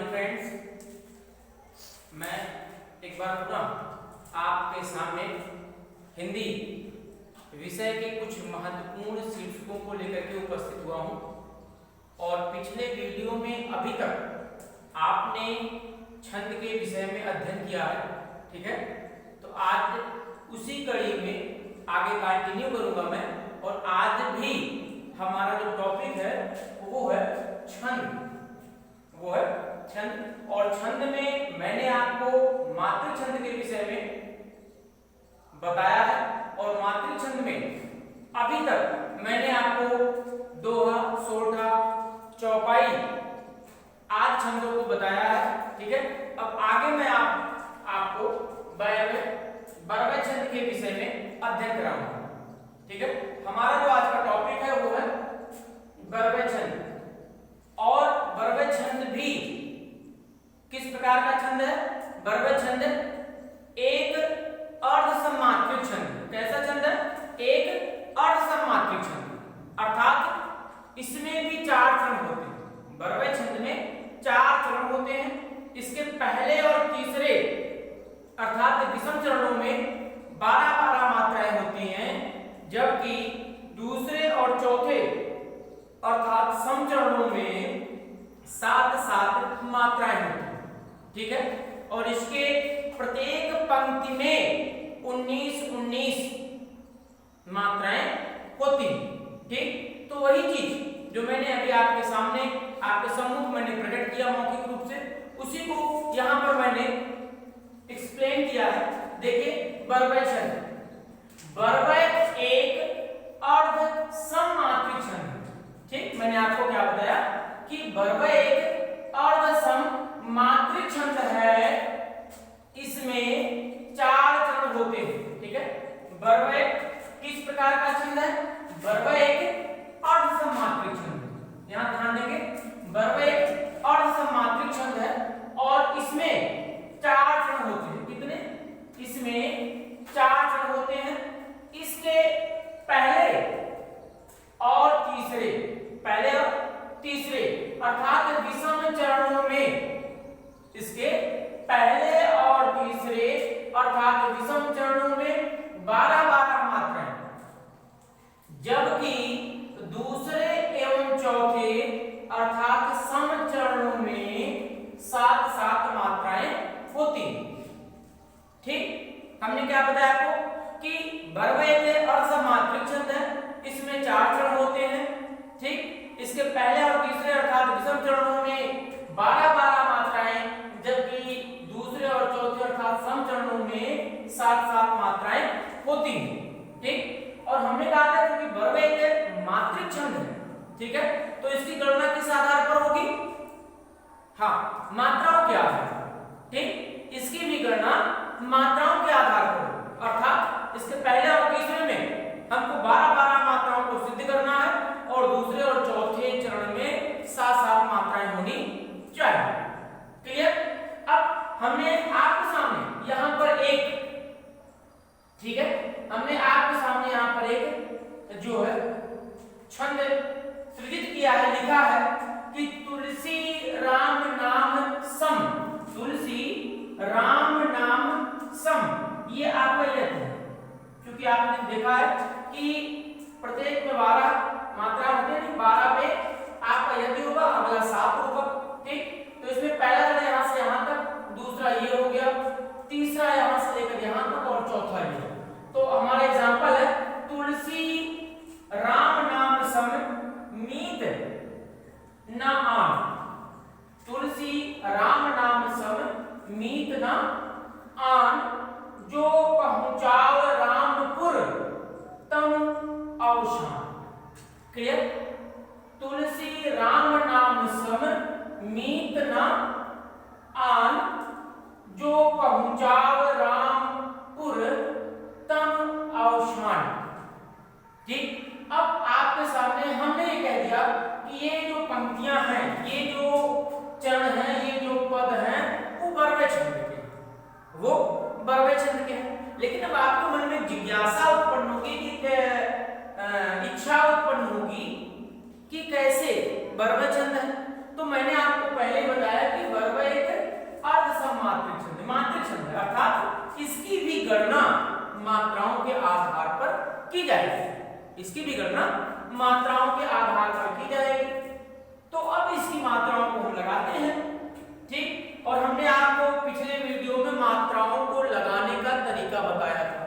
Morning friends, मैं एक बार पुनः आपके सामने हिंदी विषय के कुछ महत्वपूर्ण शीर्षकों को लेकर के उपस्थित हुआ हूं। और पिछले वीडियो में अभी तक आपने छंद के विषय में अध्ययन किया है, ठीक है। तो आज उसी कड़ी में आगे कंटिन्यू करूंगा मैं। और आज भी हमारा जो टॉपिक है वो है छंद, और छंद में मैंने आपको मातृ छंद के विषय में बताया है। और मातृ छंद में अभी तक मैंने आपको दोहा, सोरठा, चौपाई आदि छंदों को बताया है, ठीक है। अब आगे मैं आपको बरवे छंद के विषय में अध्ययन कराऊंगा, ठीक है। हमारा जो आज का टॉपिक है वो है बरवे छंद। और बरवे छंद भी किस प्रकार का छंद है? बरवे छंद एक अर्धसमात्रिक छंद। कैसा छंद है? एक अर्धसमात्रिक छंद, अर्थात इसमें भी 4 चरण होते हैं। बरवे छंद में 4 चरण होते हैं। इसके पहले और तीसरे अर्थात विषम चरणों में 12-12 मात्राएं होती हैं, जबकि दूसरे और चौथे अर्थात सम चरणों में 7-7 मात्राएं होती हैं, ठीक है। और इसके प्रत्येक पंक्ति में 19-19 मात्राएं होती हैं, ठीक। तो वही चीज जो मैंने अभी आपके सामने आपके सम्मुख मैंने प्रकट किया मौखिक रूप से, उसी को यहां पर मैंने एक्सप्लेन किया है। देखिए, बरवे छंद, बरवे एक अर्ध सममात्रिक छंद, ठीक। मैंने आपको क्या बताया कि बरवे एक अर्ध सममात्रिक छंद है। इसमें 4 चरण होते हैं, ठीक है। बरवे किस प्रकार का छंद है? बरवे एक अर्ध सममात्रिक छंद। यहां ध्यान देंगे, बरवे एक अर्ध सममात्रिक छंद है और इसमें 4 चरण होते हैं। कितने? इसमें 4 चरण होते हैं। इसके पहले और तीसरे अर्थात विषम चरणों में, इसके पहले और तीसरे अर्थात विषम चरणों में 12-12 मात्राएं, जबकि दूसरे एवं चौथे अर्थात सम चरणों में 7-7 मात्राएं होती, ठीक। हमने क्या बताया आपको कि बरवे एक अर्धसमात्रिक छंद है। इसमें 4 चरण होते हैं, ठीक। इसके पहले और तीसरे अर्थात विषम चरणों में 12-12 मात्राएं, जबकि दूसरे और चौथे अर्थात सम चरणों में 7-7 मात्राएं होती हैं, ठीक। और हमने कहा था कि बरवे एक मात्रिक छंद है, ठीक है। तो इसकी गणना किस आधार पर होगी? हाँ, मात्राओं के आधार पर, ठीक। इसकी भी गणना मात्राओं के आधार पर, अर्थात इसके पहले और तीसरे में हमको 12-12 मात्राओं को सिद्ध करना है और दूसरे और चौथे चरण में 7-7 मात्राएं होनी चाहिए, क्लियर। अब हमने आपके सामने यहां पर एक, ठीक है, हमने आपके सामने यहां पर एक जो है छंद सृजित किया है, लिखा है कि तुलसी राम नाम सम, तुलसी राम नाम सम। ये आपका यज्ञ है, क्योंकि आपने देखा है कि प्रत्येक में 12 मात्रा होती है। 12 पे आपका यदि होगा, अगला 7 होगा, ठीक। तो इसमें पहला चरण यहां से यहां तक, दूसरा ये हो गया, तीसरा यहां से लेकर यहां तक और चौथा ये। तो हमारा एग्जांपल है तुलसी राम नाम सम मीत न आन। तुलसी राम नाम सम मीत न आन, जो पहुंचाव रामपुर तम अवसान, क्लियर। तुलसी राम नाम सम मीत न आन, जो पहुंचाव रामपुर तम अवसान, ठीक। अब आपके सामने हमने ये कह दिया कि ये जो पंक्तियां हैं, ये जो चरण हैं, ये जो पद हैं, वो बरवे छंद के, वो बरवे छंद के हैं। लेकिन अब आपके मन में जिज्ञासा उत्पन्न होगी कि इच्छा उत्पन्न होगी कि कैसे बरवे छंद है। तो मैंने आपको पहले बताया कि बरवे गणना मात्राओं के आधार पर की जाएगी। इसकी भी गणना मात्राओं के आधार पर की जाएगी। तो अब इसकी मात्राओं को हम लगाते हैं, ठीक। और हमने आपको पिछले वीडियो में मात्राओं को लगाने का तरीका बताया था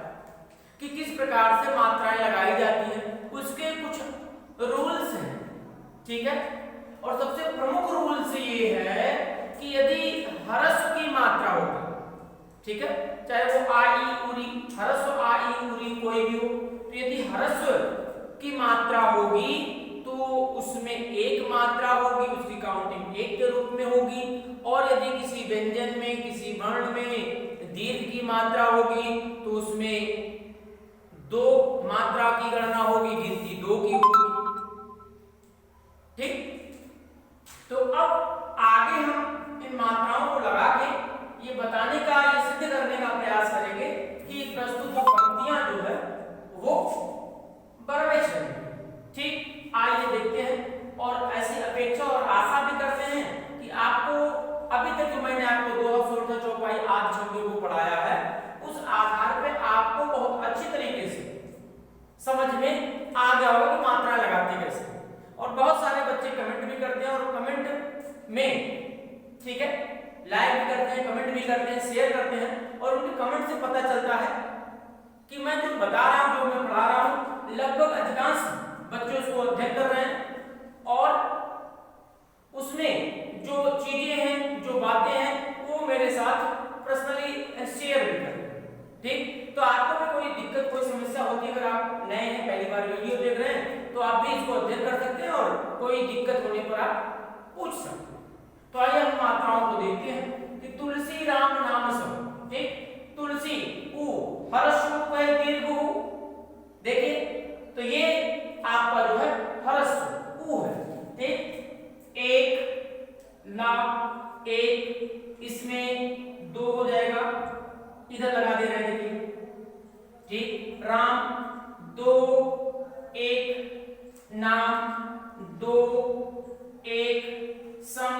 कि किस प्रकार से मात्राएं लगाई जाती हैं, उसके कुछ रूल्स हैं, ठीक है। और सबसे प्रमुख रूल्स ये है कि यदि ह्रस्व की मात्रा होगी, ठीक है, चाहे वो आ ई उरी, ह्रस्व आ ई उरी कोई भी हो, तो यदि ह्रस्व की मात्रा होगी तो उसमें एक मात्रा होगी, उसकी काउंटिंग एक के रूप में होगी। और यदि किसी व्यंजन में, किसी वर्ण में दीर्घ की मात्रा होगी तो उसमें दो मात्रा की गणना होगी, गिनती दो की होगी, ठीक। तो अब आगे हम इन मात्राओं को लगा के ये बताने का, ये सिद्ध करने का प्रयास करेंगे कि प्रस्तुत पंक्तियां जो है वो बरवेश है, ठीक। आइए देखते हैं और ऐसी अपेक्षा और आशा भी करते हैं कि आपको अभी तक जो मैंने आपको दोहा, सोरठा, चौपाई आदि छंदों को पढ़ाया है, उस आधार पे आपको बहुत अच्छी तरीके से समझ में आ गया होगा कि मात्रा लगाते कैसे। और बहुत सारे बच्चे कमेंट भी करते हैं और कमेंट में, ठीक है, लाइक भी करते हैं, कमेंट भी करते हैं, शेयर करते हैं। और उनके कमेंट से पता चलता है कि मैं जो बता रहा हूं, जो मैं पढ़ा रहा हूं, लगभग अधिकांश बच्चे उसको अध्ययन कर रहे हैं और उसमें जो चीजें हैं, जो बातें हैं, वो मेरे साथ पर्सनली शेयर भी करते हैं, ठीक। तो आपको भी कोई दिक्कत, कोई समस्या होती है, अगर आप नए हैं, पहली बार वीडियो देख रहे हैं, तो आप भी इसको अध्ययन कर सकते हैं और कोई दिक्कत होने पर आप पूछ सकते हैं। तो आइए हम मात्राओं को देखते हैं कि तुलसी राम नाम सम, ठीक। तुलसी उ, ह्रस्व है, दीर्घ उ, देखिए तो ये आपका जो है ह्रस्व उ है, ठीक। एक नाम, एक, इसमें दो हो जाएगा, इधर लगा दे रहे हैं, देखिए, ठीक। राम दो, एक, नाम दो, एक, सम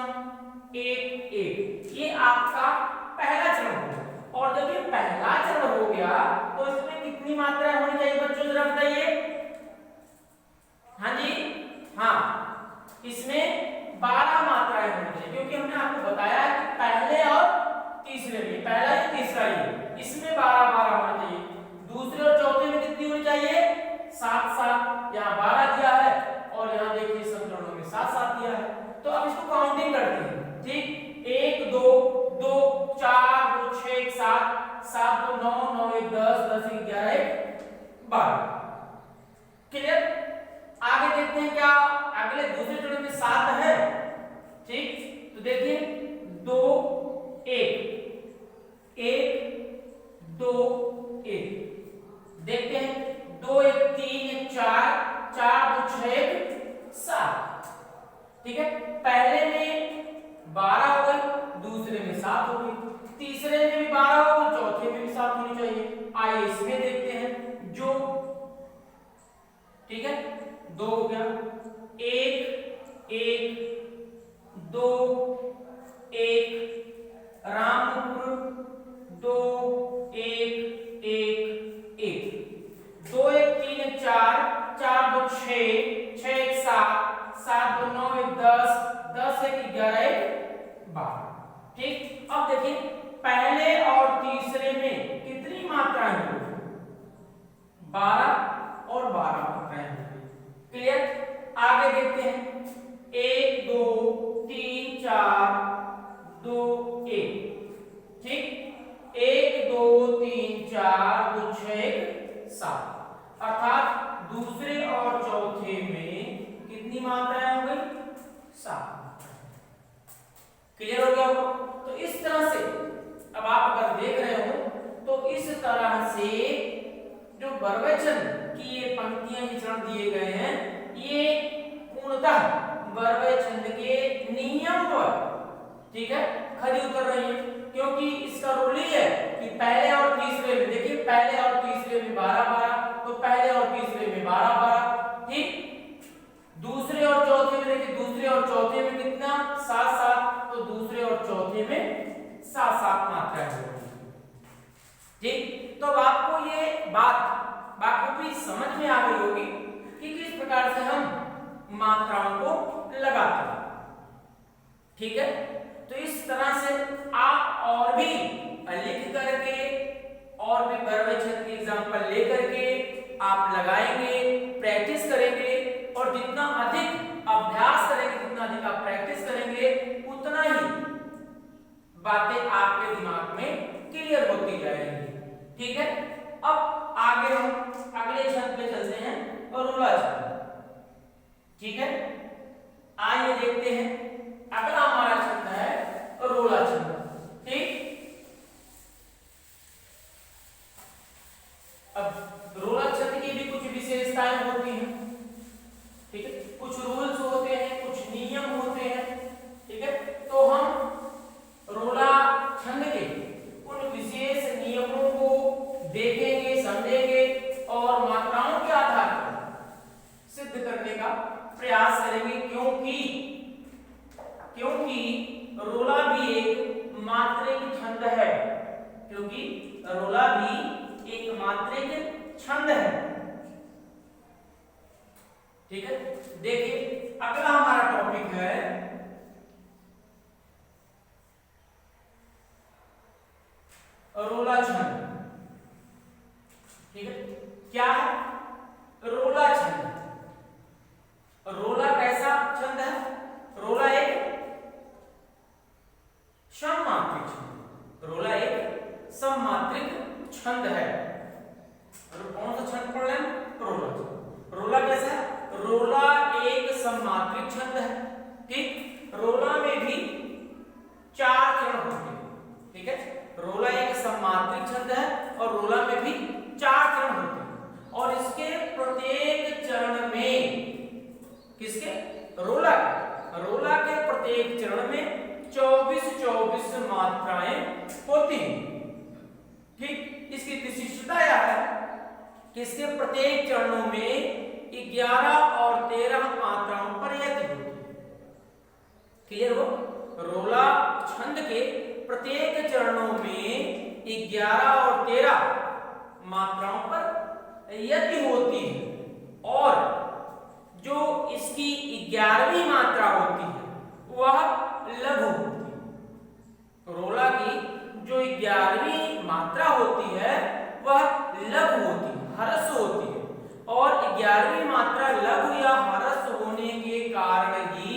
एक, एक। ये आपका पहला चरण होगा। और जब ये पहला चरण हो गया तो इसमें कितनी मात्राएं होनी चाहिए बच्चों, जरा बताइए। हाँ जी, हाँ, इसमें 12 मात्राएं होनी चाहिए, क्योंकि हमने आपको बताया कि पहले और तीसरे में, पहला ही तीसरा ही, इसमें 12 होना चाहिए। दूसरे और चौथे में कितनी होनी चाहिए? 7। यहाँ 12 दिया है और यहाँ देखिए संतरणों में 7 दिया है। तो अब इसको काउंटिंग करते हैं, ठीक। 1 2 2 4 2 6 1 7 7 2 9 9 1 10 10 1 11 12। क्लियर? आगे देखते हैं क्या अगले दूसरे चरण में 7 है, ठीक। तो देखिए 2 1 1 2 1, देखते हैं 2 1 3 1 4 4 2 6 1 7, ठीक है। पहले में 12 हो गई, दूसरे में 7 हो गई, तीसरे में भी 12 हो गई, चौथे में भी 7 होनी चाहिए। आइए इसमें देखते हैं जो, ठीक है, 2 हो गया, 1 1 2 1, रामपुर 2 1 1 1, 2 1 3 1 4 4 2 6 6 1 7 7 2 9 1 10 10 1 11 12, ठीक। अब देखिए पहले और तीसरे में कितनी मात्राएं होंगी? 12 और 12 मात्राएं होंगी। क्लियर? आगे देखते हैं 1 2 3 4 2 1, ठीक। 1 2 3 4 2 6 7, अर्थात दूसरे और चौथे में कितनी मात्राएं हो गई? 7। क्लियर हो गया हो? तो इस तरह से अब आप अगर देख रहे हो तो इस तरह से जो बरवचन की ये पंक्तियां, ये चरण दिए गए हैं, ये पूर्णतः बरवचन के नियम पर, ठीक है, खरी उतर रही है। क्योंकि इसका रूल ही है कि पहले और तीसरे में, देखिए पहले और तीसरे में 12 तो पहले और तीसरे में 12 ठीक। दूसरे और चौथे में देखिए, दूसरे और चौथे में कितना? 7 तो दूसरे और चौथे में 7 मात्राएं होगी, ठीक। तो समझ में आ गई होगी कि किस प्रकार से हम मात्राओं को लगाते हैं। ठीक है, तो इस तरह से आप और भी लिख करके और भी वर्ब छंद के एग्जांपल लेकर के आप लगाएंगे, प्रैक्टिस करेंगे, और जितना अधिक अभ्यास करेंगे, जितना अधिक आप प्रैक्टिस करेंगे, उतना ही बातें आपके दिमाग में क्लियर होती जाएंगी। ठीक है, अब आगे हम अगले छंद पे चलते हैं, रोला छंद। ठीक है, आइए देखते हैं अगला हमारा छंद है रोला छंद। ठीक, अब रोला छंद की भी कुछ विशेषताएं होती हैं। ठीक है, कुछ रूल्स होते हैं, कुछ नियम होते हैं। ठीक है, तो हम रोला छंद के उन विशेष नियमों को देखेंगे, समझेंगे और मात्राओं के आधार पर सिद्ध करने का प्रयास करेंगे, क्योंकि रोला भी एक मात्रिक छंद है। क्योंकि रोला भी एक मात्रिक छंद है। ठीक है, देखिए अगला हमारा टॉपिक है रोला छंद। ठीक है, क्या है रोला छंद? रोला कैसा छंद है? रोला एक सममात्रिक छंद। रोला एक सममात्रिक छंद है। कौन सा छंद पढ़ रहे हैं? रोला। रोला कैसा है? रोला एक सममात्रिक छंद है। ठीक, रोला में भी 4 चरण होते हैं। ठीक है, रोला एक सममात्रिक छंद है और रोला में भी 4 चरण होते हैं, और इसके प्रत्येक चरण में किसके? रोला के प्रत्येक चरण में 24 मात्राएं होती हैं। ठीक, इसकी विशिष्टता यह है कि इसके प्रत्येक चरणों में 11 और 13 मात्राओं पर यति होती है। क्लियर हो? रोला छंद के प्रत्येक चरणों में 11 और 13 मात्राओं पर यति होती है, और जो इसकी 11वीं मात्रा होती है वह लघु होती है। रोला की जो 11वीं मात्रा होती है वह लघु होती है, ह्रस्व होती है, और 11वीं मात्रा लघु या ह्रस्व होने के कारण ही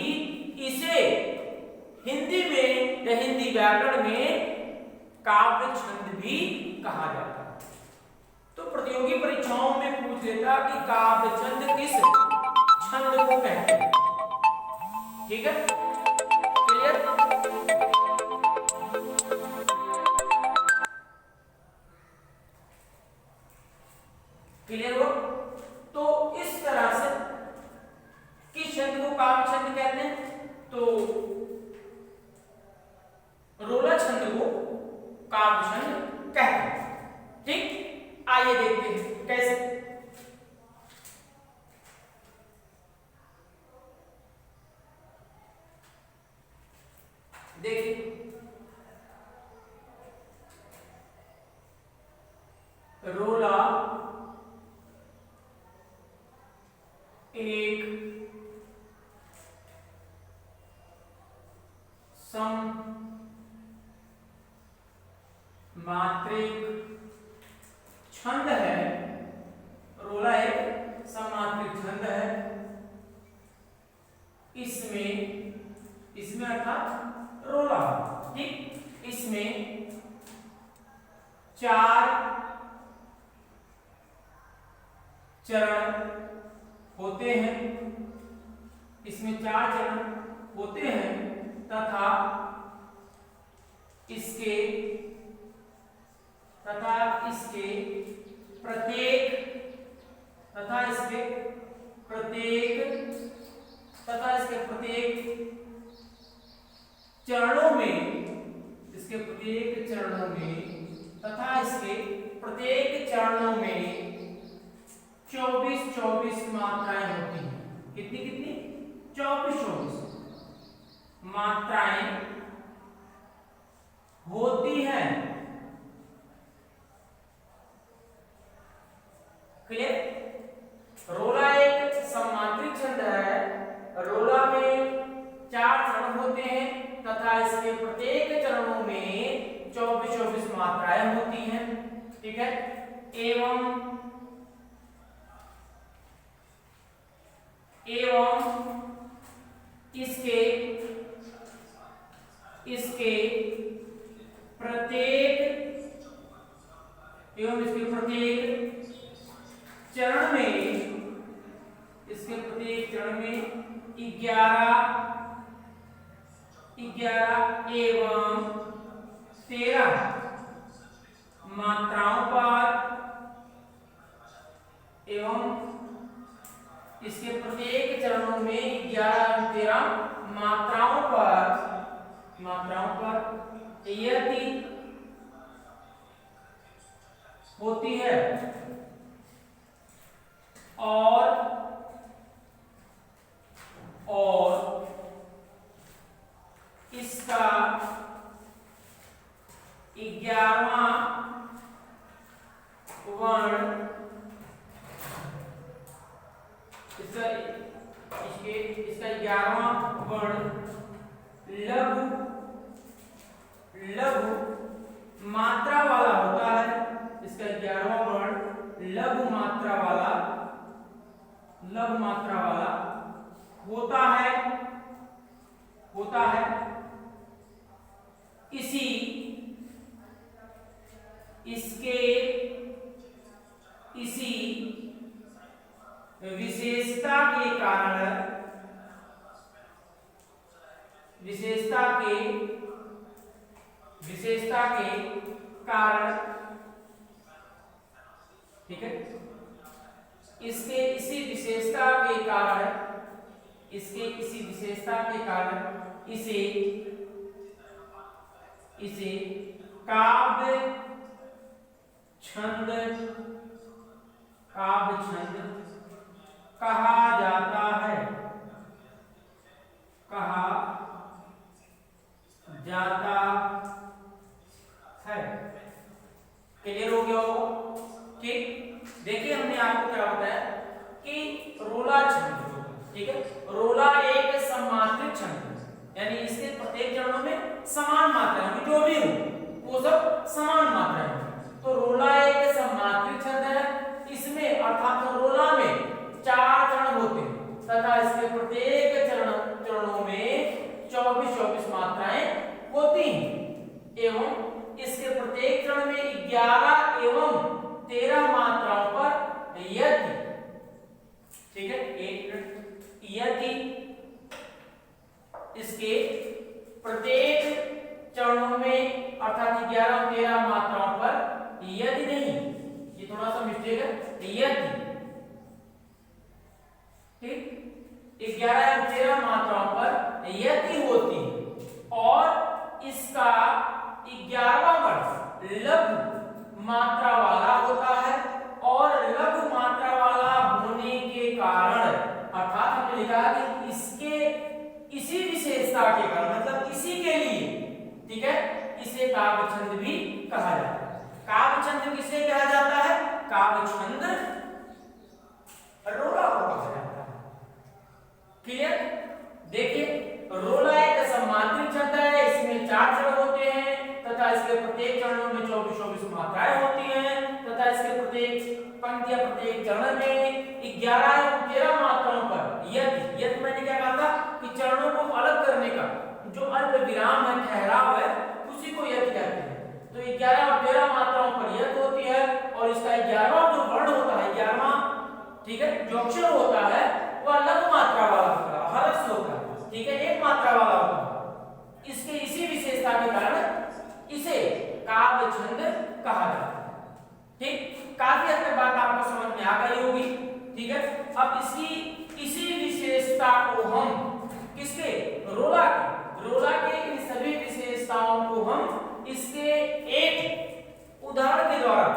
इसे हिंदी में या हिंदी व्याकरण में काव्य छंद भी कहा जाता है। तो प्रतियोगी परीक्षाओं में पूछ लेता कि काव्य छंद किस छंद को कहते हैं। ठीक है, क्लियर? क्लियर हो? तो इस तरह से किस छंद को काव्य छंद कहते हैं? तो रोला छंद को काव्य छंद कहते हैं। ठीक, आइए देखते हैं कैसे। देखिए, रोला एक सममात्रिक छंद है। रोला एक सममात्रिक छंद है। इसमें अर्थात रोला, ठीक, इसमें 4 चरण होते हैं। इसमें 4 चरण होते हैं तथा इसके प्रत्येक चरणों में तथा इसके प्रत्येक चरणों में 24 मात्राएं होती हैं। कितनी 24 मात्राएं होती हैं। क्लियर? होते हैं तथा इसके प्रत्येक चरणों में 24 मात्राएं होती हैं। ठीक है। एवं इसके प्रत्येक चरण में 11 एवं 13 मात्राओं पर इसके प्रत्येक चरणों में 11 एवं 13 मात्राओं पर यदि होती है और इसका 11वां वर्ण इसका 11वां वर्ण लघु मात्रा वाला होता है। इसका 11वां वर्ण लघु मात्रा वाला होता है। इसी विशेषता के कारण ठीक है, इसके इसी विशेषता के कारण इसे काव्य छंद कहा जाता है। क्लियर हो गया होगा? ठीक। देखिए हमने आपको क्या बताया कि रोला छंद, ठीक है, रोला एक सम्मात्रित छंद है, यानी इसके प्रत्येक चरणों में समान मात्रा है, जो भी हो वो सब समान मात्रा है। तो रोला एक सम्मात्रित छंद है। इसमें अर्थात रोला में 4 चरण होते हैं तथा इसके प्रत्येक चरणों में 24 मात्राएं होती हैं एवं इसके प्रत्येक चरण में 11 एवं 13 मात्राओं पर यदि, ठीक है, एक मिनट, यदि इसके प्रत्येक चरणों में अर्थात 11 और 13 मात्राओं पर यदि नहीं, ये थोड़ा सा मिस्टेक है, यदि, ठीक, 11 और 13 मात्राओं पर यदि होती है और इसका 11वां वर्ण लघु मात्रा वाला होता है और लघु मात्रा वाला होने के कारण अर्थात हमने लिखा कि इसके इसी विशेषता के कारण, मतलब इसी के लिए, ठीक है, इसे काव्य छंद भी कहा जाता है। काव्य छंद किसे कहा जाता है? काव्य छंद रोला को कहा जाता है। क्लियर? देखिए रोला एक सम्मात्रित छंद है, इसमें 4 चरण होते हैं तथा इसके प्रत्येक चरणों में 24 मात्राएं होती हैं तथा इसके प्रत्येक पंक्ति या प्रत्येक चरण में 11 एवं 13 मात्राओं पर यदि मैंने क्या कहा था कि चरणों को अलग करने का जो अल्प विराम है, ठहराव है, उसी को यदि कहते हैं। तो 11 और 13 मात्राओं पर यदि होती है और इसका 11वां जो वर्ण होता है, 11वां, ठीक है, जो अक्षर होता है वह लघु मात्रा वाला होता है, हर्ष होता है, ठीक है, एक मात्रा वाला होता है। इसके इसी विशेषता के कारण इसे काव्य छंद कहा जाता है। ठीक, काफी हद तक बात आपको समझ में आ गई होगी। ठीक है, अब इसकी इसी विशेषता को हम किसके, रोला के इन सभी विशेषताओं को हम इसके एक उदाहरण के द्वारा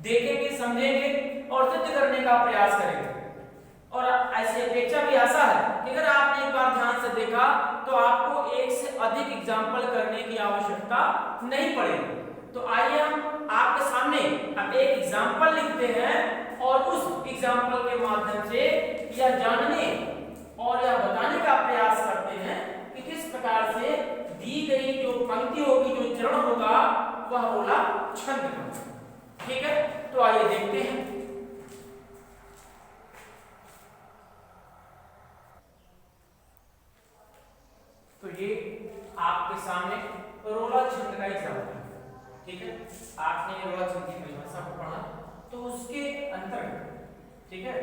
देखेंगे, समझेंगे और सिद्ध करने का प्रयास करेंगे। और ऐसी अपेक्षा भी ऐसा है कि अगर आपने एक बार ध्यान से देखा तो आपको एक से अधिक एग्जाम्पल करने की आवश्यकता नहीं पड़ेगी। तो आइए हम आपके सामने अब एक एग्जाम्पल लिखते हैं और उस एग्जाम्पल के माध्यम से यह जानने और यह बताने का प्रयास करते हैं कि किस प्रकार प्रकार से दी गई जो पंक्ति होगी, जो चरण होगा, वह रोला छंद का। ठीक है, तो आइए देखते हैं। तो ये आपके सामने रोला छंद का एग्जाम्पल है। ठीक है, आपने रोला छंद की परिभाषा को पढ़ा, तो उसके अंतर्गत, ठीक है,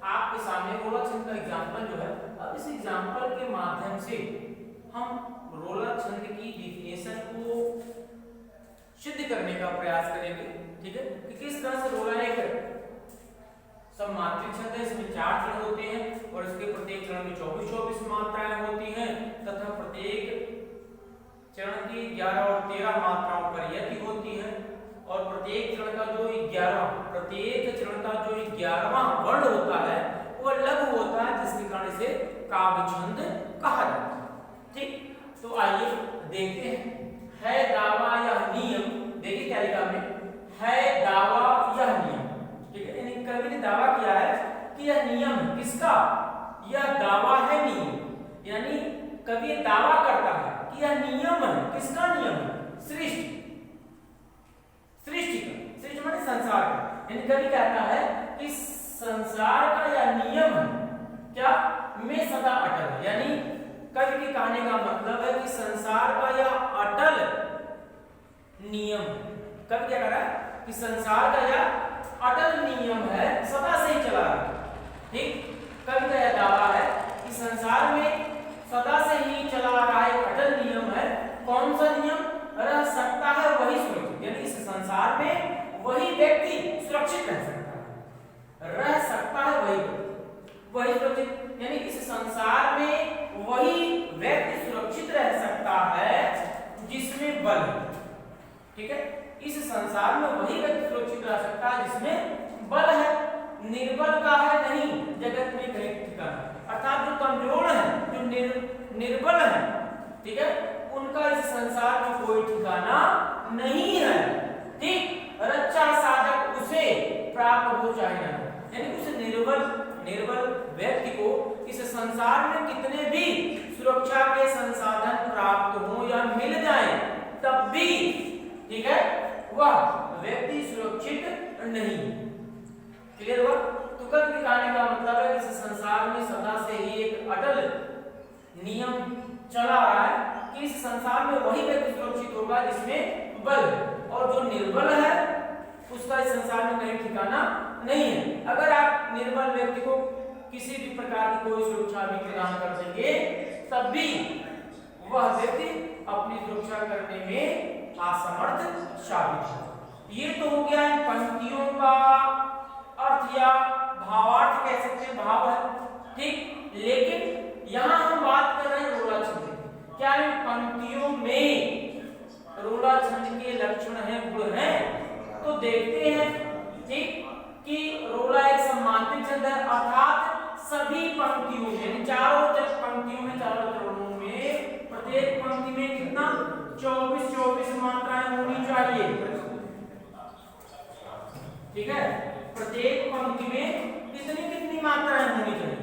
आपके सामने रोला छंद का एग्जाम्पल जो है, अब इस एग्जाम्पल के माध्यम से हम रोला छंद की डिफिनेशन को सिद्ध करने का प्रयास करेंगे। ठीक है, कि किस तरह से रोला एक सममात्रिक छंद है, इसमें 4 चरण होते हैं और इसके प्रत्येक चरण में 24-24 मात्राएं होती हैं तथा प्रत्येक चरण की 11 और 13 मात्राओं पर यति होती है और प्रत्येक चरण का जो 11वां वर्ण होता है वह लघु होता है, जिसके कारण इसे काव्य छंद कहा जाता है। ठीक, तो आइए देखते हैं। है दावा यह नियम, देखिए क्या लिखा है, है दावा यह नियम। ठीक है, यानी कवि ने दावा किया है कि यह नियम है, किसका, यह दावा है नियम, यानी कवि दावा करता है कि यह नियम है, किसका नियम है, सृष्टि का, सृष्टि माने संसार का, यानी कवि कहता है कि संसार का यह नियम है, क्या, में सदा अटल है, यानी कवि के कहने का मतलब है कि संसार का यह अटल नियम, कवि क्या कह रहा है कि संसार का यह अटल नियम है, सदा से ही चला रहा है। ठीक, कवि का यह दावा है कि संसार में सदा से ही चला आ रहा है, अटल नियम है। कौन सा नियम, रह सकता है वही सुरक्षित, यानी इस संसार में वही व्यक्ति सुरक्षित रह सकता है, रह सकता है वही सुरक्षित, यानी इस संसार में वही व्यक्ति सुरक्षित रह सकता है जिसमें बल है। ठीक है, इस संसार में वही व्यक्ति सुरक्षित रह सकता है जिसमें बल है, निर्बल का है नहीं जगत में कहीं ठिकाना, अर्थात जो कमजोर है, जो निर्बल है, ठीक है, उनका इस संसार में कोई ठिकाना नहीं है। ठीक, रक्षा साधक उसे प्राप्त हो चाहे ना, यानी उस निर्बल व्यक्ति को इस संसार में कितने भी सुरक्षा के संसाधन प्राप्त हो या मिल जाए तब भी, ठीक है, वह व्यक्ति सुरक्षित नहीं। क्लियर हुआ? तो कवि के कहने का मतलब है कि इस संसार में सदा से ही एक अटल नियम चला आ रहा है कि इस संसार में वही व्यक्ति सुरक्षित होगा जिसमें बल है, और जो निर्बल है उसका इस संसार में कहीं ठिकाना नहीं है। अगर आप निर्बल व्यक्ति को किसी भी प्रकार की कोई सुरक्षा भी प्रदान कर देंगे तब भी वह व्यक्ति अपनी सुरक्षा करने में असमर्थ साबित है। ये तो हो गया इन पंक्तियों का अर्थ या भावार्थ कह सकते हैं, भाव है। ठीक, लेकिन यहां हम बात कर रहे हैं रोला छंद की। क्या इन पंक्तियों में रोला छंद के लक्षण हैं, गुण हैं? तो देखते हैं। ठीक, कि रोला एक सम्मानित छंद है, अर्थात सभी पंक्तियों में, चारों पंक्तियों में, चारों चरणों में प्रत्येक पंक्ति में कितना 24-24 मात्राएं होनी चाहिए। ठीक है, प्रत्येक पंक्ति में कितनी मात्राएं होनी चाहिए,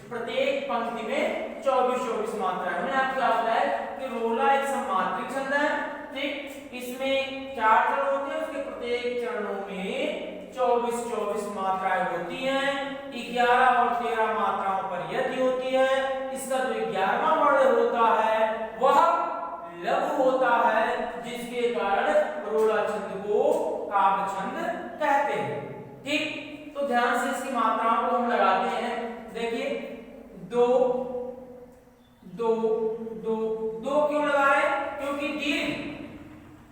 प्रत्येक पंक्ति में 24-24 मात्राएं। मैंने आपको बताया कि रोला एक सम्मानित छंद है। ठीक, इसमें 4 चरण होते हैं, उसके प्रत्येक चरणों में 24-24 मात्राएं होती हैं, 11 और 13 मात्राओं पर यति होती है। इसका जो 11वां वर्ण होता है वह लघु होता है, जिसके कारण रोला छंद को काव्य छंद कहते हैं। ठीक, तो ध्यान से इसकी मात्राओं को हम लगाते हैं। देखिए, 2 2 2 2 क्यों लगा रहे हैं? क्योंकि दीर्घ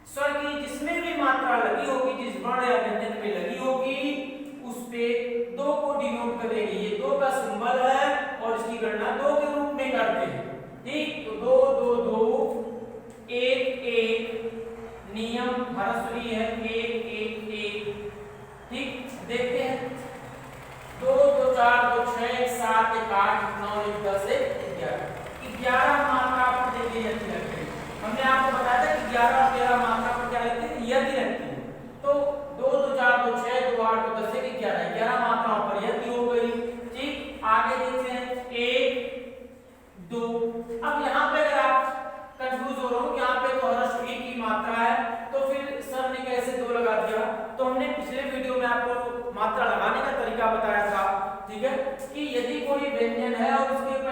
स्वर की जिसमें भी मात्रा लगी होगी, जिस वर्ण या व्यंजन में लगी होगी, उस पे 2 को डिनोट करेंगे। ये 2 का सिंबल है और इसकी गणना 2 के रूप में करते हैं। ठीक, तो 2 2 2 1 1 नियम भरस्वरी है, 1 1 1। ठीक, देखते हैं, 2 2 4 2 6 1 7 1 8 9 1 10 1 11 मात्रा पर देखिए यति लगती है। हमने आपको बताया था कि 11 और 13 मात्रा पर क्या लगती है, यति लगती है। तो 2 2 4 2 6 2 8 2 10 1 11 मात्राओं पर यति हो गई। ठीक, आगे देखते हैं 1 2। अब यहाँ पे अगर आप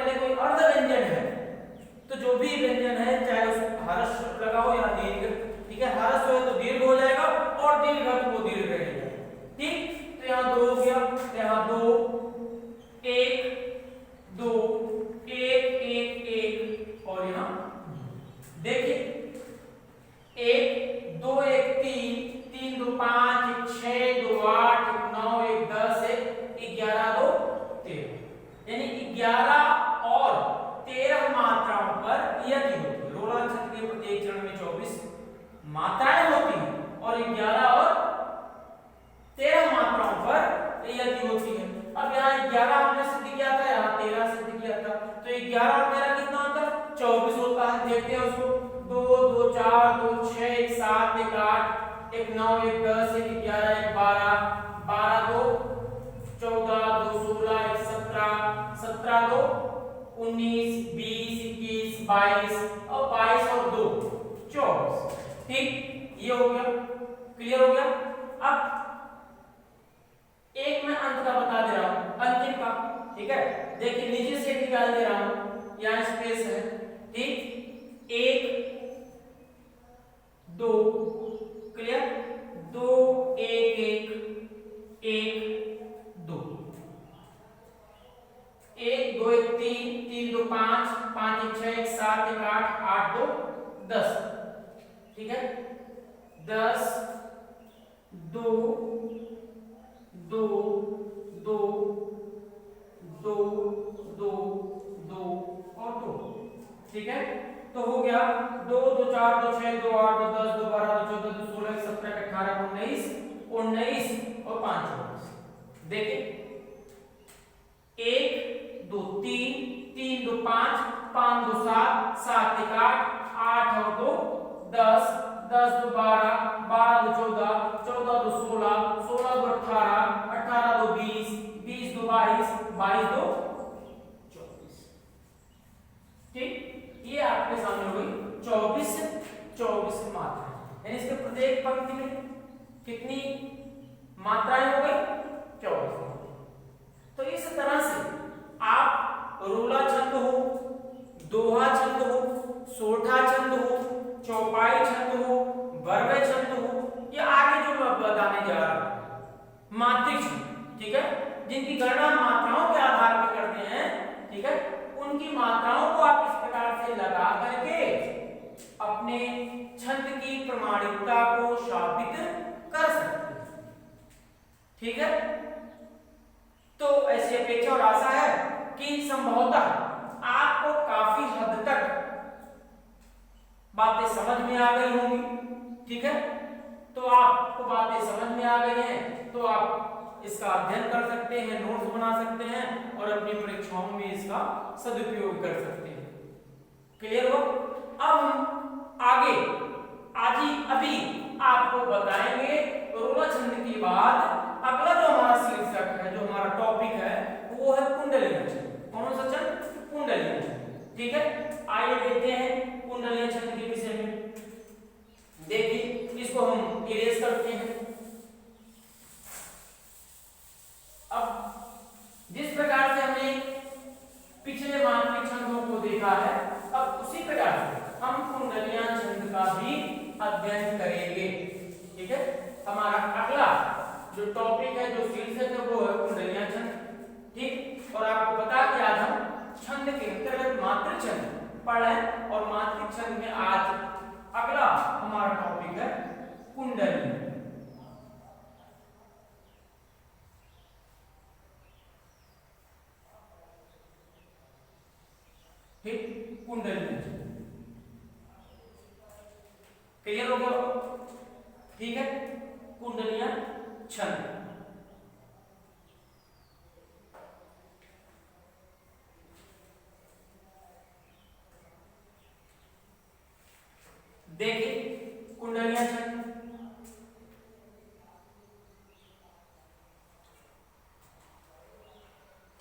पहले कोई अर्ध व्यंजन है तो जो भी व्यंजन है चाहे उस हर्ष लगाओ या दीर्घ, ठीक है, हर्ष हो तो दीर्घ हो जाएगा और दीर्घ है तो वो दीर्घ रहेगा, ठीक। तो यहाँ 2 हो गया, यहाँ 2 1 2 1 1 1 और यहाँ देखिए 1 2 1 3 3 2 5 1 6 2 8 1 9 1 10 1 11 2 13, यानी 11 और 13 मात्राओं पर यदि होती है। रोला छंद के प्रत्येक चरण में 24 मात्राएं होती हैं और 11 और 13 मात्राओं पर यदि होती है। अब यहाँ 11 हमने सिद्ध किया था, यहाँ 13 सिद्ध किया था, तो 11 और 13 कितना होता है? 24 होता है। देखते हैं उसको, 2 2 4 2 6 1 7 1 8 1 9 1 10 1 11 1 12 12 2 14 2 16 1 17 17 2 19 20 21 22 और 22 और 2 24, ठीक। ये हो गया, क्लियर हो गया। अब एक मैं अंत का बता दे रहा हूं, अंतिम का, ठीक है। देखिए नीचे से निकाल दे रहा हूं, यहां स्पेस है, ठीक। 1 2 क्लियर, 2 1 1 1 2 1 2 1 3 3 2 5 5 1 6 1 7 1 8 8 2 10, ठीक है। 10 2 2 2 2 2 2 और 2, ठीक है। तो हो गया 2 2 4 2 6 2 8 2 10 2 12 2 14 2 16 17 18 19 19 और 5 24। देखिए 1 2 3 3 2 5 5 2 7 7 1 8 8 और 2 10 10 2 12 12 2 14 14 2 16 16 2 18 18 2 20 20 2 22 22 2 24, ठीक। ये आपके सामने हो गई 24 मात्रा, यानी इसके प्रत्येक पंक्ति में कितनी मात्राएं हो गई? 24। तो इस तरह से आप रोला छंद हो, दोहा छंद हो, सोठा छंद हो, चौपाई छंद हो, बरवे छंद हो, या आगे जो मैं बताने जा रहा हूं मात्रिक छंद, ठीक है, जिनकी गणना मात्राओं के आधार पर करते हैं, ठीक है, उनकी मात्राओं को आप इस प्रकार से लगा करके अपने छंद की प्रमाणिकता को साबित कर सकते हैं, ठीक है। तो ऐसी अपेक्षा और आशा है कि संभवतः आपको काफी हद तक बातें समझ में आ गई होंगी, ठीक है। तो आपको बातें समझ में आ गई हैं तो आप इसका अध्ययन कर सकते हैं, नोट्स बना सकते हैं और अपनी परीक्षाओं में इसका सदुपयोग कर सकते हैं। क्लियर हो? अब हम आगे अभी आपको बताएंगे रोला छंद के बाद अगला जो हमारा शीर्षक है, जो हमारा टॉपिक है, वो है कुंडलिनी छंद। कौन सा छंद? कुंडलिनी छंद, ठीक है। आइए देखते हैं कुंडलिनी छंद के विषय में। देखिए इसको हम इरेज करते हैं। अब जिस प्रकार से हमने पिछले मात्रिक छंदों को देखा है, अब उसी प्रकार से हम कुंडलिनी छंद का भी अध्ययन करेंगे, ठीक है। हमारा अगला जो टॉपिक है, जो शीर्षक है, वो है कुंडलिनी छंद, ठीक। और आपको बता कि आज हम छंद के अंतर्गत मात्रिक छंद पढ़ रहे हैं और मात्रिक छंद में आज अगला हमारा टॉपिक है कुंडलिनी, ठीक। कुंडलिनी क्लियर हो गया, ठीक है। कुंडलिनी छंद, देखिए कुंडलिनी छंद,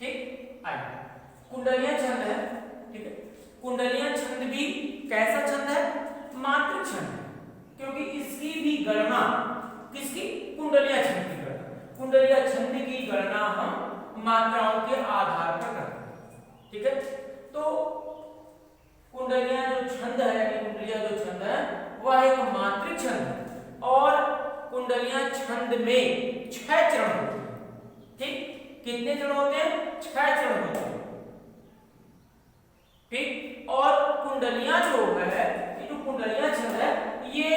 ठीक। आइए कुंडलिनी छंद है, ठीक है। कुंडलिनी छंद भी कैसा छंद है? मात्रिक छंद है, क्योंकि इसकी भी गणना किसकी? कुंडलिनी छंद की गणना। कुंडलिनी छंद की गणना हम मात्राओं के आधार पर करते हैं, ठीक है। तो कुंडलियां जो छंद है, कुंडलियां जो छंद है वह एक मात्रिक छंद है और कुंडलियां छंद में 6 चरण होते हैं। ठीक, कितने चरण होते हैं? 6 चरण होते हैं। ठीक, और कुंडलियां जो है, ये जो कुंडलियां छंद है ये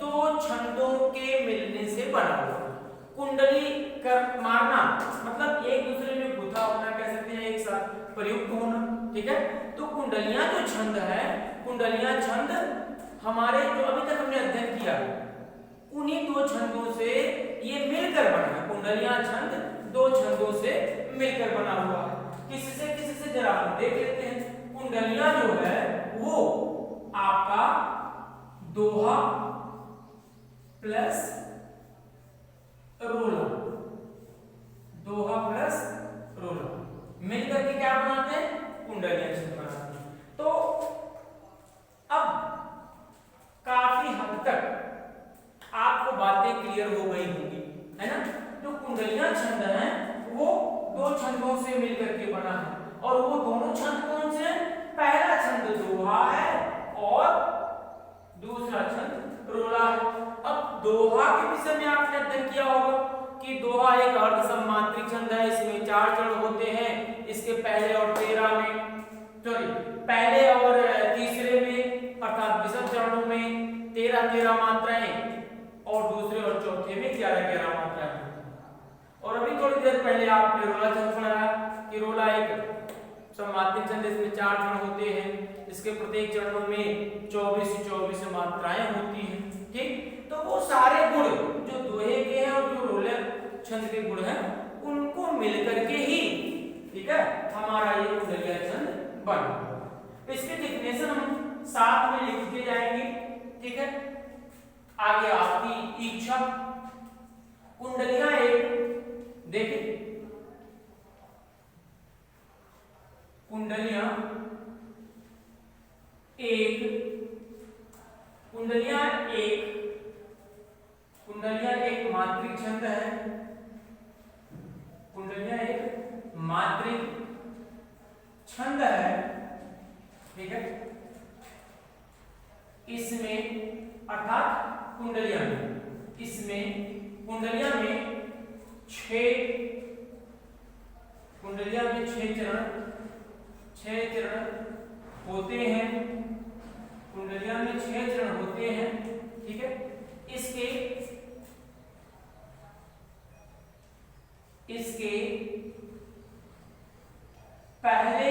2 छंदों के मिलने से बना हुआ है। कुंडली कर मारना मतलब एक दूसरे में गुथा होना, कह सकते हैं एक साथ प्रयुक्त होना। ठीक है, तो कुंडलियां जो छंद है, कुंडलियां छंद हमारे जो अभी तक हमने अध्ययन किया उन्हीं 2 छंदों से ये मिलकर बना है। कुंडलियां छंद 2 छंदों से मिलकर बना हुआ है। किसी से जरा हम देख लेते हैं। कुंडलियां जो है वो आपका दोहा प्लस रोला, दोहा प्लस रोला मिलकर के क्या बनाते हैं? कुंडलियां छंद बनाते हैं। तो अब काफी हद तक आपको बातें क्लियर हो गई होंगी, है ना? जो कुंडलियां छंद है वो 2 छंदों से मिलकर के बना है और वो दोनों छंद कौन से हैं? पहला छंद दोहा है और दूसरा छंद रोला है। अब दोहा के विषय में आपने अध्ययन किया होगा कि दोहा एक अर्ध सममात्रिक छंद है। इसमें 4 चरण होते हैं। इसके पहले और 13 में, सॉरी पहले और तीसरे में अर्थात विषम चरणों में 13 मात्राएं और दूसरे और चौथे में 11 मात्राएं। और अभी थोड़ी देर पहले आपने रोला छंद पढ़ा कि रोला एक सममात्रिक छंद, इसमें 4 चरण होते हैं। इसके प्रत्येक चरणों में 24 मात्राएं होती हैं। ठीक, तो वो सारे गुण जो दोहे के हैं और जो रोले छंद के गुण हैं उनको मिलकर के ही, ठीक है, हमारा ये कुंडलियां छंद बना। इसके डिफिनेशन हम साथ में लिखते जाएंगे। ठीक है, आगे आपकी इच्छा। कुंडलियां एक, देखिए कुंडलियां एक मात्रिक छंद है। कुंडलियां एक मात्रिक छंद है। ठीक है, इसमें अर्थात कुंडलियां में, इसमें कुंडलियां में 6 चरण होते हैं। कुंडलियां में 6 चरण होते हैं। ठीक है, इसके पहले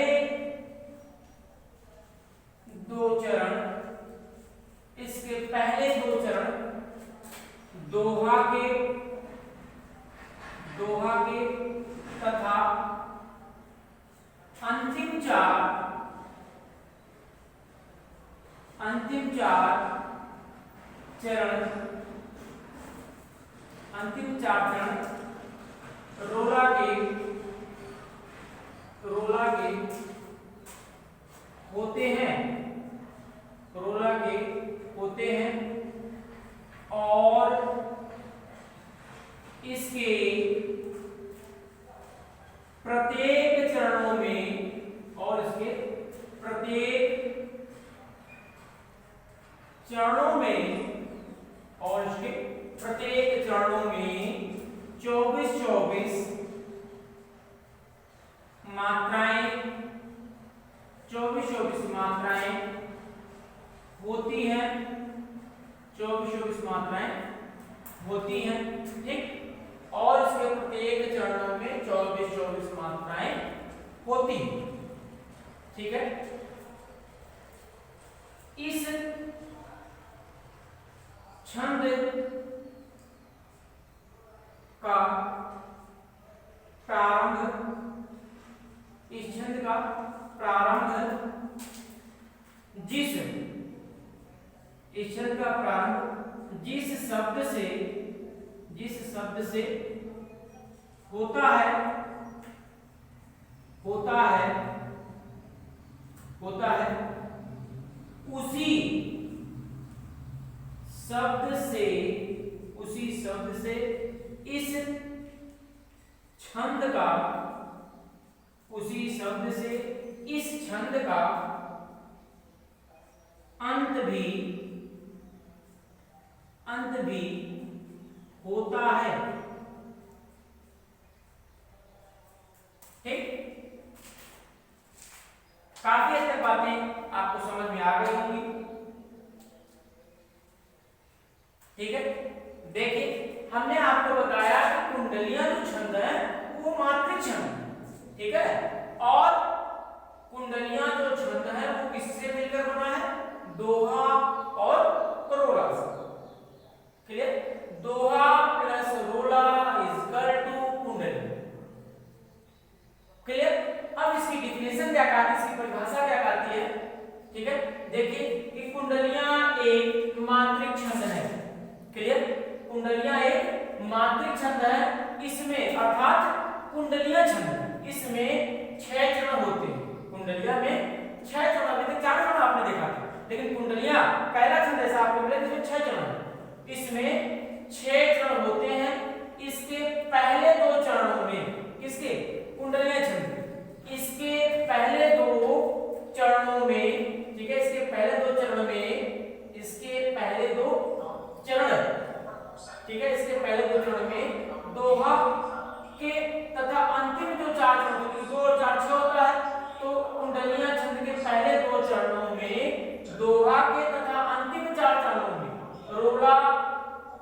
2 चरण, दोहा के तथा अंतिम 4 चरण रोला के होते हैं और इसके प्रत्येक चरणों में 24 मात्राएं होती हैं। 24 मात्राएं होती हैं। ठीक, और इसके प्रत्येक चरणों में 24 मात्राएं होती हैं। ठीक है, इस छंद का प्रारंभ जिस शब्द से होता है उसी शब्द से इस छंद का अंत भी होता है। ठीक, काफी हद तक बातें आपको समझ में आ गई होंगी। ठीक है, देखिए हमने आपको बताया कि कुंडलियां जो छंद है वो मात्रिक छंद है। ठीक है, और कुंडलियां जो छंद है वो किससे मिलकर बना है? दोहा और रोला से। क्लियर? दोहा प्लस रोला इक्वल टू कुंडली। क्लियर? अब इसकी डिफिनेशन क्या कहती है, इसकी परिभाषा क्या कहती है? ठीक है, देखिए कि कुंडलियां एक मात्रिक छंद है। क्लियर? कुंडलियां एक मात्रिक छंद है। इसमें अर्थात कुंडलियां छंद, इसमें 6 चरण होते हैं। कुंडलियां में 6 चरण, अभी तक 4 चरण आपने देखा था, लेकिन कुंडलियां पहला छंद ऐसा आपको मिला जिसमें 6 चरण है। इसमें 6 चरण होते हैं। इसके पहले 2 चरणों में, किसके? कुंडलियां छंद, इसके पहले 2 चरणों में, ठीक है, इसके पहले 2 चरणों में, इसके पहले 2 चरण, ठीक है, इसके पहले 2 चरण में दोहा के तथा अंतिम जो 4 चरण होते हैं, 2 और 4 6 होता है। तो कुंडलियां छंद के पहले 2 चरणों में दोहा के तथा अंतिम 4 चरणों में रोला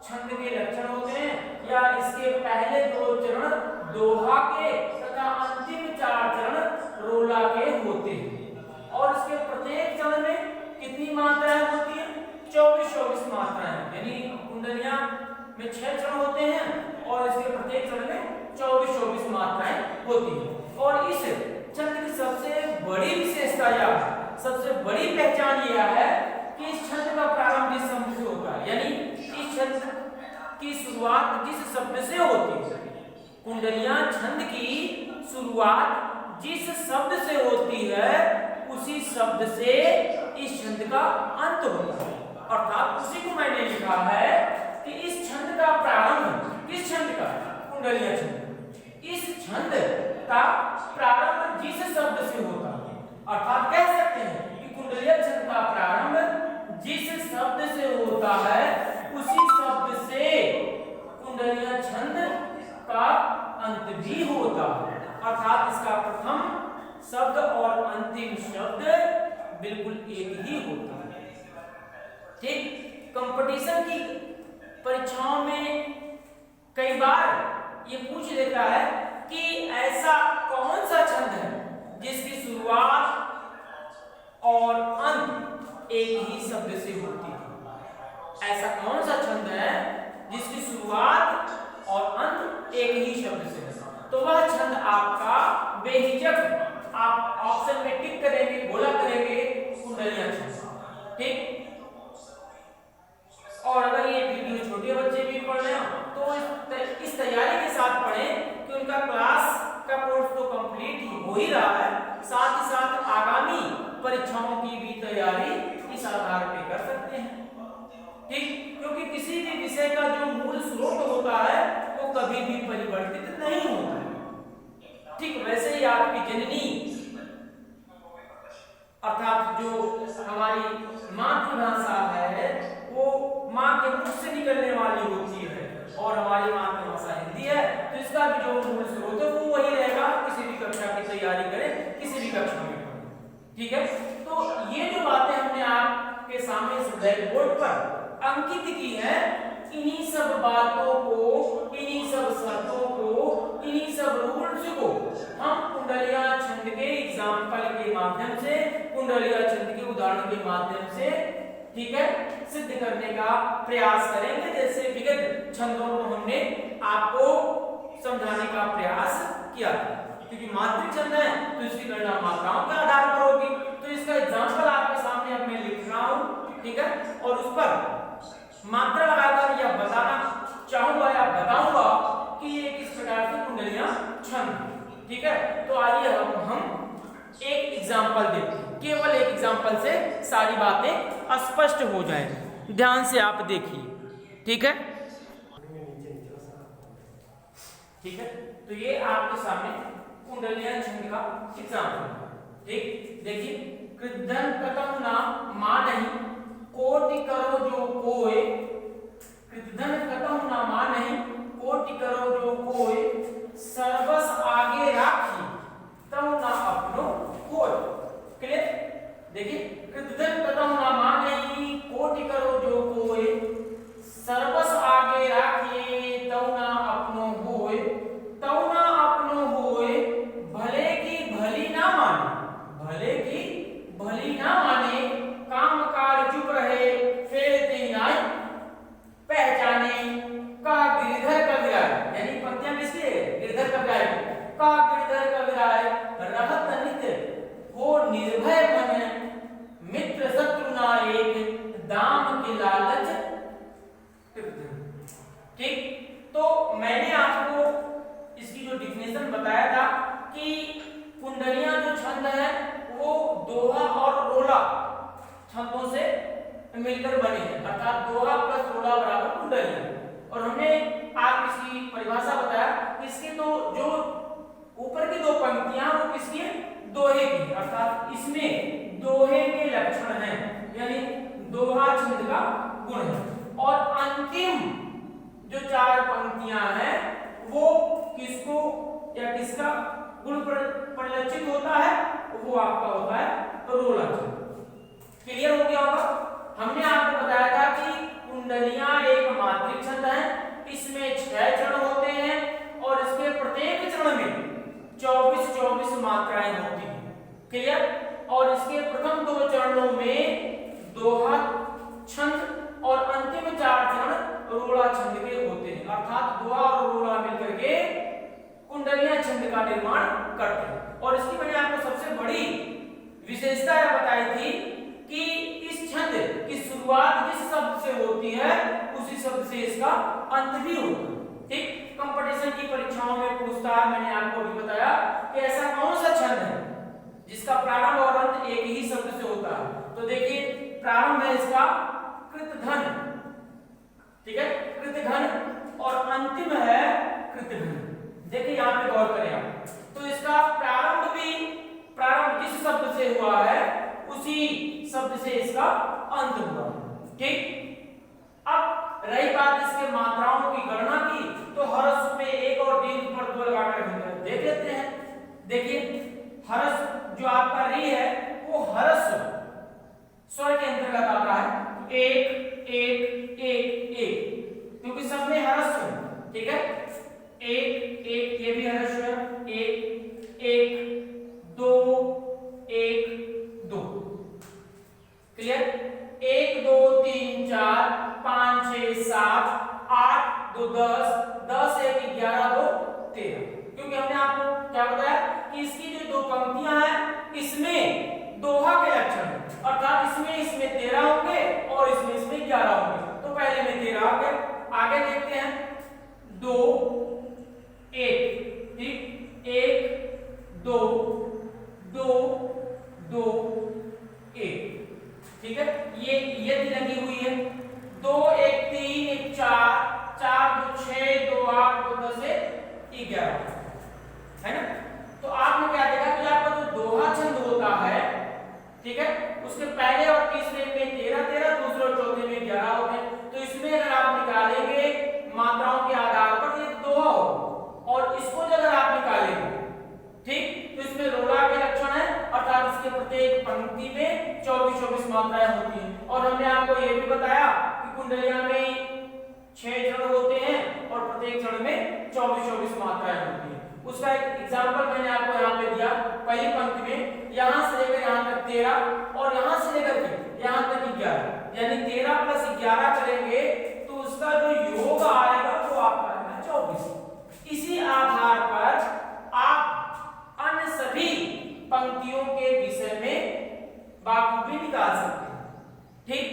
छंद के लक्षण होते हैं, या इसके पहले 2 चरण दोहा के तथा अंतिम 4 चरण रोला के होते हैं। और इसके प्रत्येक चरण में कितनी मात्राएं होती हैं? 24 मात्राएं। यानी कुंडलियां में 6 चरण होते हैं और इसके प्रत्येक चरण में 24 मात्राएं होती हैं। और इस छंद की सबसे बड़ी विशेषता या सबसे बड़ी पहचान यह है कि इस छंद का प्रारंभ जिस शब्द से होता है, यानी इस छंद की शुरुआत जिस शब्द से होती है। कुंडलियां छंद की शुरुआत जिस शब्द से होती है उसी शब्द से इस छंद का अंत होता है। अर्थात उसी को मैंने लिखा है कि इस छंद का प्रारंभ, किस छंद का? कुंडलियां छंद। इस छंद का प्रारंभ जिस शब्द से होता है, अर्थात कह सकते हैं कि कुंडलियां छंद का प्रारंभ जिस शब्द से होता है उसी शब्द से कुंडलियां छंद का अंत भी होता है। अर्थात इसका प्रथम शब्द और अंतिम शब्द बिल्कुल एक ही होता है। ठीक, कंपटीशन की परीक्षाओं में कई बार ये पूछ लेता है कि ऐसा कौन सा छंद है जिसकी शुरुआत और अंत एक ही शब्द से होती है। ऐसा कौन सा छंद है जिसकी शुरुआत और अंत एक ही शब्द से है? तो वह छंद आपका बेहिचक आप ऑप्शन में टिक करेंगे, बोला करेंगे कुंडलियां छंद। ठीक, और अगर ये वीडियो छोटे बच्चे भी पढ़ रहे हो तो इस तैयारी के साथ पढ़ें कि उनका क्लास का कोर्स तो कंप्लीट हो ही रहा है, साथ ही साथ आगामी परीक्षाओं की भी तैयारी इस आधार पे कर सकते हैं। ठीक, क्योंकि किसी भी विषय का जो मूल स्रोत होता है वो कभी भी परिवर्तित नहीं होता है। ठीक, वैसे ही आपकी जननी अर्थात जो हमारी मातृभाषा है वो माँ के मुख से निकलने वाली होती है, और हमारी मातृभाषा हिंदी है, तो इसका भी जो मूल स्रोत है वो वही रहेगा। किसी भी कक्षा की तैयारी करें, किसी भी कक्षा में पढ़ें। ठीक है, तो ये जो बातें हमने आपके सामने ब्लैक बोर्ड पर अंकित की है, इन्हीं सब बातों को, इन्हीं सब शर्तों को, इन्हीं सब रूल्स को हम कुंडलियां छंद के एग्जाम्पल के माध्यम से, कुंडलियां छंद के उदाहरण के माध्यम से, ठीक है, सिद्ध करने का प्रयास करेंगे। जैसे विगत छंदों को हमने आपको समझाने का प्रयास किया, क्योंकि मात्रिक छंद है तो इसकी गणना मात्राओं के आधार पर होगी। तो इसका एग्जाम्पल आपके सामने अब मैं लिख रहा हूं, ठीक है, और उस पर मात्रा लगाकर यह बताना चाहूंगा या बताऊंगा कि ये किस प्रकार से कुंडलियां छंद। ठीक है, तो आइए हम एक एग्जाम्पल देखते हैं। केवल एक एग्जाम्पल से सारी बातें स्पष्ट हो जाए। ध्यान से आप देखिए। ठीक है, ठीक है, तो ये आपके सामने कुंडलियां छंद का एग्जाम्पल। ठीक, देखिए, कृदन कतम नाम मां नहीं ठीक। तो मैंने आपको इसकी जो डिफिनेशन बताया था कि कुंडलियां जो छंद है वो दोहा और रोला छंदों से मिलकर बने हैं, अर्थात दोहा प्लस रोला बराबर कुंडलियां। और हमने आप इसकी परिभाषा बताया, इसके तो जो ऊपर की दो पंक्तियां वो किसकी है, दोहे की, अर्थात इसमें दोहे के लक्षण हैं, यानी दोहा छंद का गुण है। और अंतिम जो चार पंक्तियां हैं वो किसको या किसका गुण परिलक्षित होता है, वो आपका होता है रोला छंद। क्लियर हो गया होगा। हमने आपको बताया था कि कुंडलियां एक मात्रिक छंद है, इसमें 6 चरण होते हैं और इसके प्रत्येक चरण में 24 मात्राएं होती हैं। क्लियर। और इसके प्रथम 2 चरणों में दोहा छंद और अंतिम 4 चरण रोला छंद के होते हैं, अर्थात दोहा और रोला मिलकर के कुंडलियां छंद का निर्माण करते हैं। और इसकी मैंने आपको सबसे बड़ी विशेषता यह बताई थी कि इस छंद की शुरुआत जिस शब्द से होती है उसी शब्द से इसका अंत भी होता है। ठीक। कंपटीशन की परीक्षाओं में पूछता है, मैंने आपको भी बताया कि ऐसा कौन सा छंद है जिसका प्रारंभ और अंत एक ही शब्द से होता है। तो देखिए प्रारंभ है इसका कृतधन, ठीक है, कृतघन, और अंतिम है कृतघन। देखिए यहाँ पे गौर करें आप, तो इसका प्रारंभ जिस शब्द से हुआ है उसी शब्द से इसका अंत हुआ है। ठीक। अब रही बात इसके मात्राओं की गणना की, तो हरस पे 1 और दीर्घ पर 2 लगाकर देख लेते हैं। देखिए हरस जो आपका री है वो हरस स्वर के अंतर्गत आता है, 1 1 1 1, क्योंकि सब में हरस है। ठीक है, 1 1 ये भी हरस है, 1 1 2 1 2। क्लियर। 1 2 3 4 5 6 7 8 2 10 10 1 11 2 13, क्योंकि हमने आपको क्या बताया कि इसकी जो 2 पंक्तियां हैं इसमें दोहा के लक्षण, अर्थात इसमें 13 होंगे और इसमें 11 होंगे। तो पहले में 13 आ गए, आगे देखते हैं 2 1, ठीक, 1 2 2 2 1, ठीक है, ये लगी हुई है। 2 1 3 1 4 4 2 6 2 8 2 10 11, है ना। तो आपने क्या देखा कि आपका जो दोहा छंद होता है, ठीक है, उसके पहले और तीसरे में 13 13, दूसरे और चौथे में 11 होते हैं। तो इसमें अगर आप निकालेंगे मात्राओं के आधार पर ये दोहा हो, और इसको अगर आप निकालेंगे, ठीक, तो इसमें रोला के लक्षण है, अर्थात इसके प्रत्येक पंक्ति में 24 मात्राएं होती हैं। और हमने आपको ये भी बताया कि कुंडलियां में 6 चरण होते हैं और प्रत्येक चरण में 24 मात्राएं होती हैं। उसका एक एग्जांपल मैंने आपको यहाँ पे दिया, पहली पंक्ति में यहाँ से लेकर यहाँ तक 13 और यहाँ से लेकर के यहाँ तक 11, यानी 13 प्लस 11 करेंगे तो उसका जो योग आएगा वो आपका आएगा 24। इसी आधार पर आप अन्य सभी पंक्तियों के विषय में बाखूबी निकाल सकते हैं। ठीक।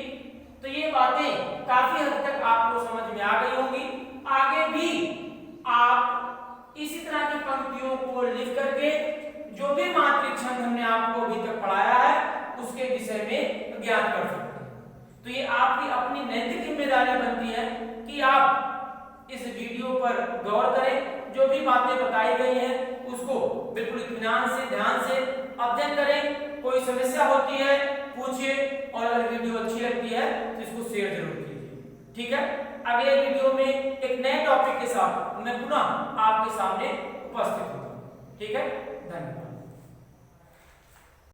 तो ये बातें काफी हद तक आपको समझ में आ गई होंगी। आगे भी आप इसी तरह की पंक्तियों को लिख करके जो भी मात्रिक छंद हमने आपको अभी तक पढ़ाया है उसके विषय में ज्ञान कर सकते हैं। तो ये आपकी अपनी नैतिक जिम्मेदारी बनती है कि आप इस वीडियो पर गौर करें, जो भी बातें बताई गई हैं उसको बिल्कुल इत्मीनान से, ध्यान से अध्ययन करें। कोई समस्या होती है पूछिए, और अगर वीडियो अच्छी लगती है तो इसको शेयर जरूर कीजिए। ठीक है, अगले वीडियो में एक नए टॉपिक के साथ मैं पुनः आपके सामने उपस्थित हूँ। ठीक है, धन्यवाद।